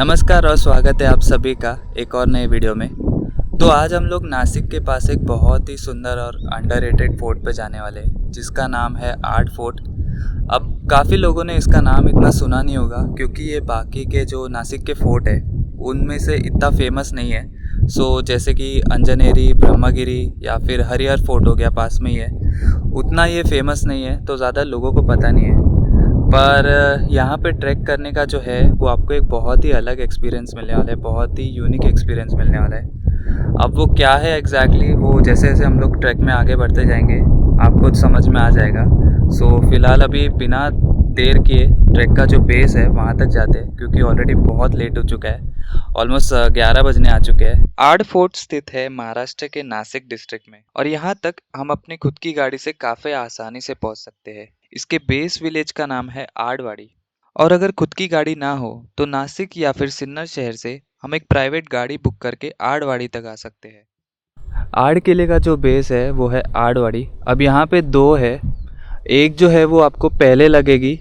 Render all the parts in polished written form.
नमस्कार और स्वागत है आप सभी का एक और नए वीडियो में। तो आज हम लोग नासिक के पास एक बहुत ही सुंदर और अंडररेटेड फोर्ट पे जाने वाले हैं जिसका नाम है आर्ट फोर्ट। अब काफ़ी लोगों ने इसका नाम इतना सुना नहीं होगा क्योंकि ये बाकी के जो नासिक के फोर्ट है उनमें से इतना फेमस नहीं है। जैसे कि अंजनेरी, ब्रह्मगिरी या फिर हरिहर फोर्ट हो गया पास में ही है, उतना ये फेमस नहीं है तो ज़्यादा लोगों को पता नहीं है। पर यहाँ पे ट्रैक करने का जो है वो आपको एक बहुत ही अलग एक्सपीरियंस मिलने वाला है, बहुत ही यूनिक एक्सपीरियंस मिलने वाला है। अब वो क्या है एग्जैक्टली वो जैसे जैसे हम लोग ट्रैक में आगे बढ़ते जाएंगे आपको समझ में आ जाएगा। फ़िलहाल अभी बिना देर किए ट्रैक का जो बेस है वहाँ तक जाते हैं क्योंकि ऑलरेडी बहुत लेट हो चुका है, ऑलमोस्ट 11 बजने आ चुके हैं। आर्ट फोर्ट स्थित है महाराष्ट्र के नासिक डिस्ट्रिक्ट में और यहाँ तक हम अपनी खुद की गाड़ी से काफ़ी आसानी से पहुँच सकते हैं। इसके बेस विलेज का नाम है आडवाड़ी और अगर खुद की गाड़ी ना हो तो नासिक या फिर सिन्नर शहर से हम एक प्राइवेट गाड़ी बुक करके आडवाड़ी तक आ सकते हैं। आड़ किले का जो बेस है वो है आडवाड़ी। अब यहाँ पे दो है, एक जो है वो आपको पहले लगेगी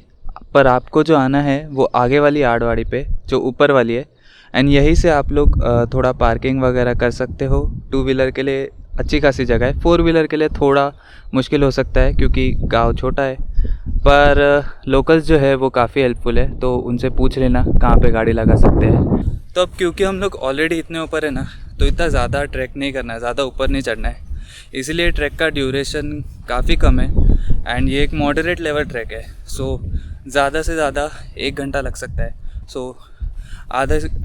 पर आपको जो आना है वो आगे वाली आडवाड़ी पे जो ऊपर वाली है, एंड यहीं से आप लोग थोड़ा पार्किंग वगैरह कर सकते हो। 2 व्हीलर के लिए अच्छी खासी जगह है, 4 व्हीलर के लिए थोड़ा मुश्किल हो सकता है क्योंकि गांव छोटा है, पर लोकल्स जो है वो काफ़ी हेल्पफुल है तो उनसे पूछ लेना कहाँ पे गाड़ी लगा सकते हैं। तो अब क्योंकि हम लोग ऑलरेडी इतने ऊपर है ना तो इतना ज़्यादा ट्रैक नहीं करना है, ज़्यादा ऊपर नहीं चढ़ना है, इसीलिए ट्रैक का ड्यूरेशन काफ़ी कम है एंड ये एक मॉडरेट लेवल ट्रैक है। ज़्यादा से ज़्यादा 1 घंटा लग सकता है,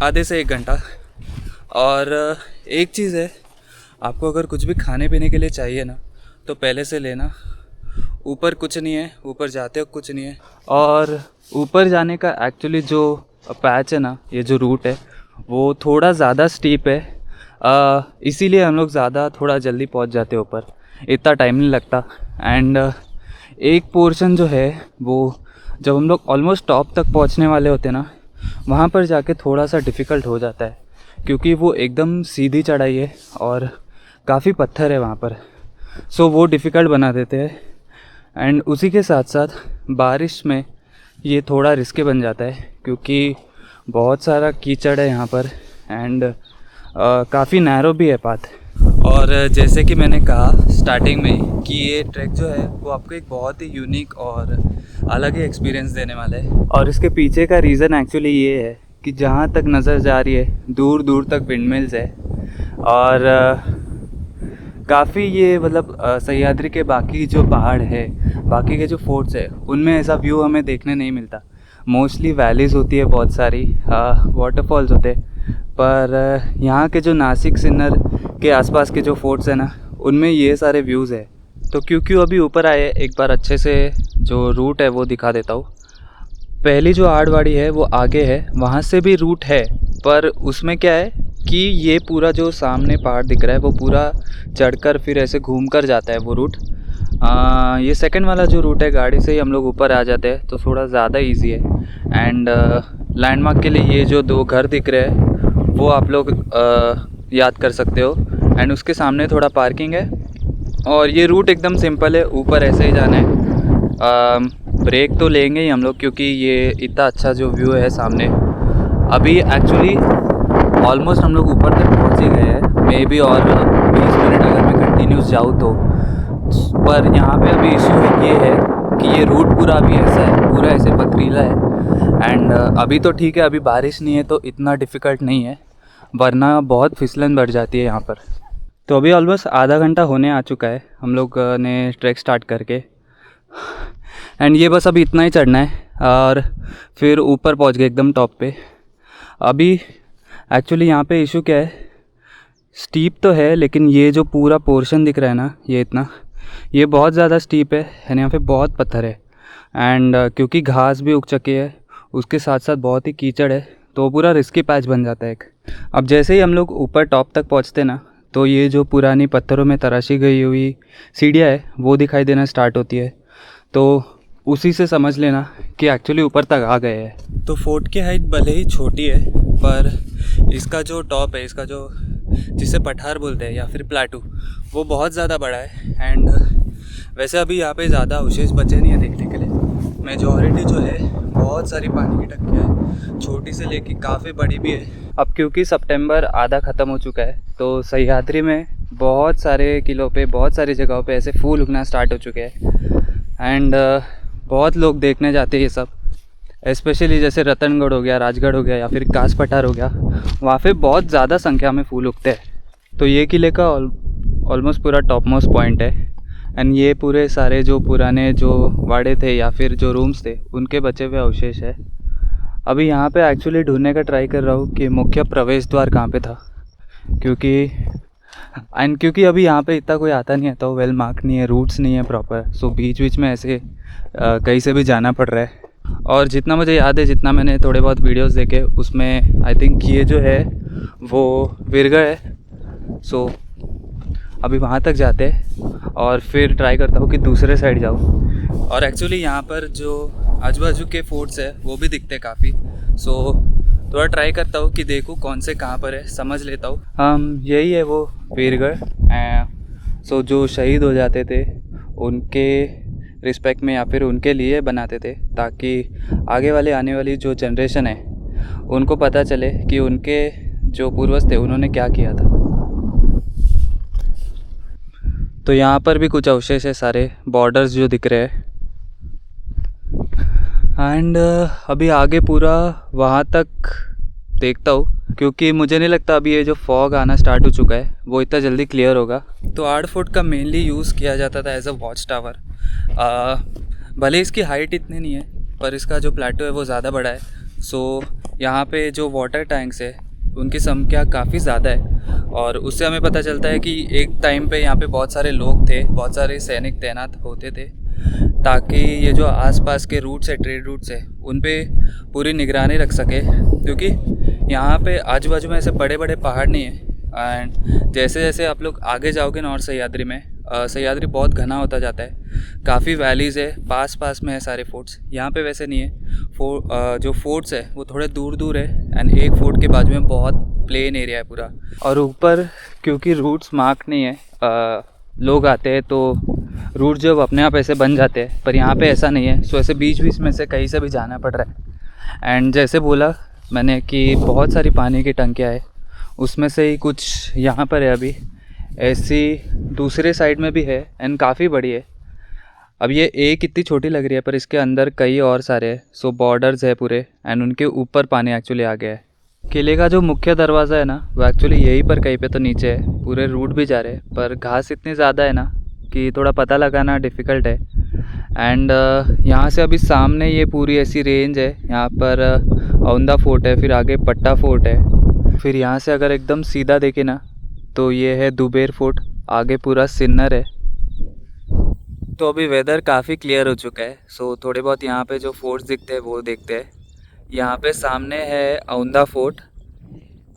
आधे से 1 घंटा। और एक चीज़ है, आपको अगर कुछ भी खाने पीने के लिए चाहिए ना तो पहले से लेना। ऊपर कुछ नहीं है, ऊपर जाते हो कुछ नहीं है। और ऊपर जाने का एक्चुअली जो पैच है ना, ये जो रूट है वो थोड़ा ज़्यादा स्टीप है, इसीलिए हम लोग ज़्यादा थोड़ा जल्दी पहुंच जाते हैं ऊपर, इतना टाइम नहीं लगता। एंड एक पोर्शन जो है वो जब हम लोग ऑलमोस्ट टॉप तक पहुंचने वाले होते हैं ना वहाँ पर जाके थोड़ा सा डिफ़िकल्ट हो जाता है क्योंकि वो एकदम सीधी चढ़ाई है और काफ़ी पत्थर है वहाँ पर, वो डिफ़िकल्ट बना देते हैं। एंड उसी के साथ साथ बारिश में ये थोड़ा रिस्की बन जाता है क्योंकि बहुत सारा कीचड़ है यहाँ पर एंड काफ़ी नैरो भी है पाथ। और जैसे कि मैंने कहा स्टार्टिंग में कि ये ट्रैक जो है वो आपको एक बहुत ही यूनिक और अलग ही एक्सपीरियंस देने वाला है। और इसके पीछे का रीज़न एक्चुअली ये है कि जहाँ तक नज़र जा रही है दूर दूर तक विंडमिल्स है और काफ़ी ये मतलब सह्याद्री के बाकी जो पहाड़ है, बाकी के जो फोर्ट्स है उनमें ऐसा व्यू हमें देखने नहीं मिलता। मोस्टली वैलीज़ होती है, बहुत सारी वाटरफॉल्स होते हैं, पर यहाँ के जो नासिक सिन्नर के आसपास के जो फोर्ट्स हैं ना उनमें ये सारे व्यूज़ है। तो क्योंकि अभी ऊपर आए एक बार अच्छे से जो रूट है वो दिखा देता हूँ। पहली जो आडवाड़ी है वो आगे है, वहाँ से भी रूट है पर उसमें क्या है कि ये पूरा जो सामने पहाड़ दिख रहा है वो पूरा चढ़कर फिर ऐसे घूम कर जाता है वो रूट। ये सेकंड वाला जो रूट है गाड़ी से ही हम लोग ऊपर आ जाते हैं तो थोड़ा ज़्यादा इजी है। एंड लैंडमार्क के लिए ये जो 2 घर दिख रहे हैं वो आप लोग याद कर सकते हो। एंड उसके सामने थोड़ा पार्किंग है और ये रूट एकदम सिंपल है, ऊपर ऐसे ही जाना है। ब्रेक तो लेंगे ही हम लोग क्योंकि ये इतना अच्छा जो व्यू है सामने। अभी एक्चुअली ऑलमोस्ट हम लोग ऊपर तक पहुंच ही गए हैं, मे बी और 20 मिनट अगर मैं कंटिन्यूस जाऊँ तो। पर यहाँ पे अभी इशू ये है कि ये रूट पूरा अभी ऐसा है, पूरा ऐसे पथरीला है। एंड अभी तो ठीक है, अभी बारिश नहीं है तो इतना डिफ़िकल्ट नहीं है, वरना बहुत फिसलन बढ़ जाती है यहाँ पर। तो अभी ऑलमोस्ट आधा घंटा होने आ चुका है हम लोग ने ट्रैक स्टार्ट करके। एंड ये बस अभी इतना ही चढ़ना है और फिर ऊपर पहुँच गए एकदम टॉप पे। अभी एक्चुअली यहाँ पे इशू क्या है, स्टीप तो है लेकिन ये जो पूरा पोर्शन दिख रहा है ना ये बहुत ज़्यादा स्टीप है एंड यहाँ पे बहुत पत्थर है। एंड क्योंकि घास भी उग चुकी है उसके साथ साथ बहुत ही कीचड़ है तो पूरा रिस्की पैच बन जाता है एक। अब जैसे ही हम लोग ऊपर टॉप तक पहुँचते ना तो ये जो पुरानी पत्थरों में तराशी गई हुई सीढ़ियाँ है वो दिखाई देना स्टार्ट होती है, तो उसी से समझ लेना कि एक्चुअली ऊपर तक आ गए हैं। तो फोर्ट की हाइट भले ही छोटी है पर इसका जो टॉप है, इसका जो जिसे पठार बोलते हैं या फिर प्लाटू, वो बहुत ज़्यादा बड़ा है। एंड वैसे अभी यहाँ पे ज़्यादा अवशेष बचे नहीं है देखने के लिए, मेजॉरिटी जो है वो बहुत सारी पानी की टंकियाँ हैं, छोटी से लेके काफ़ी बड़ी भी है। अब क्योंकि सितंबर आधा ख़त्म हो चुका है तो सह्याद्री में बहुत सारे किलों पे, बहुत सारी जगहों पे ऐसे फूल उगना स्टार्ट हो चुके हैं। एंड बहुत लोग देखने जाते हैं ये सब, स्पेशली जैसे रतनगढ़ हो गया, राजगढ़ हो गया या फिर कास पठार हो गया, वहाँ पे बहुत ज़्यादा संख्या में फूल उगते हैं। तो ये किले का ऑलमोस्ट पूरा टॉप मोस्ट पॉइंट है। एंड ये पूरे सारे जो पुराने जो वाड़े थे या फिर जो रूम्स थे उनके बचे हुए अवशेष है। अभी यहाँ पे एक्चुअली ढूंढने का ट्राई कर रहा हूँ कि मुख्य प्रवेश द्वार कहाँ पे था, क्योंकि अभी यहाँ पे इतना कोई आता नहीं है, तो वेल मार्क नहीं है, रूट्स नहीं है प्रॉपर, सो बीच बीच में ऐसे कहीं से भी जाना पड़ रहा है। और जितना मुझे याद है, जितना मैंने थोड़े बहुत वीडियोस देखे, उसमें आई थिंक ये जो है वो वीरगढ़ है। सो अभी वहाँ तक जाते हैं और फिर ट्राई करता हूँ कि दूसरे साइड जाऊँ। और एक्चुअली यहाँ पर जो आजू बाजू के फोर्ट्स है वो भी दिखते काफ़ी, सो थोड़ा ट्राई करता हूँ कि देखूँ कौन से कहाँ पर है, समझ लेता हूँ। यही है वो वीरगढ़। सो जो शहीद हो जाते थे उनके रिस्पेक्ट में या फिर उनके लिए बनाते थे, ताकि आगे वाले आने वाली जो जनरेशन है उनको पता चले कि उनके जो पूर्वज थे उन्होंने क्या किया था। तो यहाँ पर भी कुछ अवशेष है, सारे बॉर्डर्स जो दिख रहे हैं। एंड अभी आगे पूरा वहाँ तक देखता हूँ, क्योंकि मुझे नहीं लगता अभी ये जो फॉग आना स्टार्ट हो चुका है वो इतना जल्दी क्लियर होगा। तो 8 फुट का मेनली यूज़ किया जाता था एज अ वॉच टावर। भले इसकी हाइट इतनी नहीं है पर इसका जो प्लेटो है वो ज़्यादा बड़ा है। सो यहाँ पे जो वाटर टैंक्स है उनकी संख्या काफ़ी ज़्यादा है, और उससे हमें पता चलता है कि एक टाइम पे यहाँ पे बहुत सारे लोग थे, बहुत सारे सैनिक तैनात होते थे, ताकि ये जो आसपास के रूट्स है, ट्रेड रूट्स है, उन पे पूरी निगरानी रख सके। क्योंकि यहाँ पे आजू बाजू में ऐसे बड़े बड़े पहाड़ नहीं है। एंड जैसे जैसे आप लोग आगे जाओगे नॉर्थ सह्याद्री में, सह्याद्री बहुत घना होता जाता है, काफ़ी वैलीज़ है, पास पास में है सारे फोर्ट्स। यहाँ पे वैसे नहीं है। जो फोर्ट्स है वो थोड़े दूर दूर है, एंड एक फोर्ट के बाजू में बहुत प्लेन एरिया है पूरा। और ऊपर क्योंकि रूट्स मार्क नहीं है, लोग आते हैं तो रूट जो अपने आप ऐसे बन जाते हैं, पर यहाँ पे ऐसा नहीं है। सो ऐसे बीच बीच में से कहीं से भी जाना पड़ रहा है। एंड जैसे बोला मैंने कि बहुत सारी पानी की टंकियाँ है, उसमें से ही कुछ यहाँ पर है, अभी ऐसी दूसरे साइड में भी है एंड काफ़ी बड़ी है। अब ये एक इतनी छोटी लग रही है पर इसके अंदर कई और सारे है। सो बॉर्डर्स है पूरे, एंड उनके ऊपर पानी एक्चुअली आ गया है। किले का जो मुख्य दरवाज़ा है ना वो एक्चुअली यहीं पर कहीं पे तो नीचे है, पूरे रूट भी जा रहे हैं, पर घास इतनी ज़्यादा है ना कि थोड़ा पता लगाना डिफ़िकल्ट है। एंड यहाँ से अभी सामने ये पूरी ऐसी रेंज है, यहाँ पर औंधा फोर्ट है, फिर आगे पट्टा फोर्ट है, फिर यहाँ से अगर एकदम सीधा देखे ना तो ये है दुबेर फोर्ट, आगे पूरा सिन्नर है। तो अभी वेदर काफ़ी क्लियर हो चुका है, सो थोड़े बहुत यहाँ पे जो फोर्ट्स दिखते हैं वो देखते हैं। यहाँ पे सामने है औंधा फोर्ट,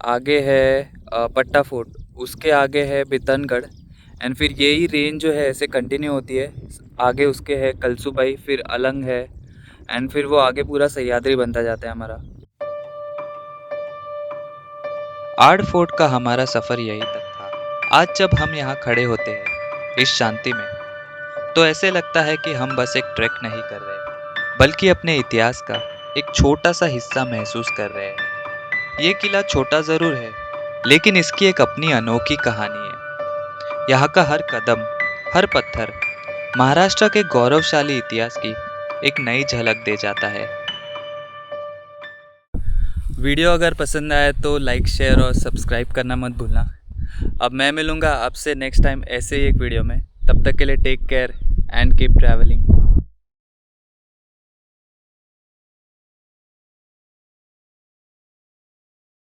आगे है पट्टा फोर्ट, उसके आगे है बितनगढ़, एंड फिर यही रेंज जो है ऐसे कंटिन्यू होती है। आगे उसके है कलसूबाई, फिर अलंग है, एंड फिर वो आगे पूरा सह्याद्री बनता जाता है हमारा। 8 फोर्ट का हमारा सफ़र यही तक था। आज जब हम यहाँ खड़े होते हैं इस शांति में, तो ऐसे लगता है कि हम बस एक ट्रैक नहीं कर रहे, बल्कि अपने इतिहास का एक छोटा सा हिस्सा महसूस कर रहे हैं। ये किला छोटा ज़रूर है, लेकिन इसकी एक अपनी अनोखी कहानी है। यहाँ का हर कदम, हर पत्थर महाराष्ट्र के गौरवशाली इतिहास की एक नई झलक दे जाता है। वीडियो अगर पसंद आए तो लाइक, शेयर और सब्सक्राइब करना मत भूलना। अब मैं मिलूँगा आपसे नेक्स्ट टाइम ऐसे ही एक वीडियो में। तब तक के लिए take care and keep travelling.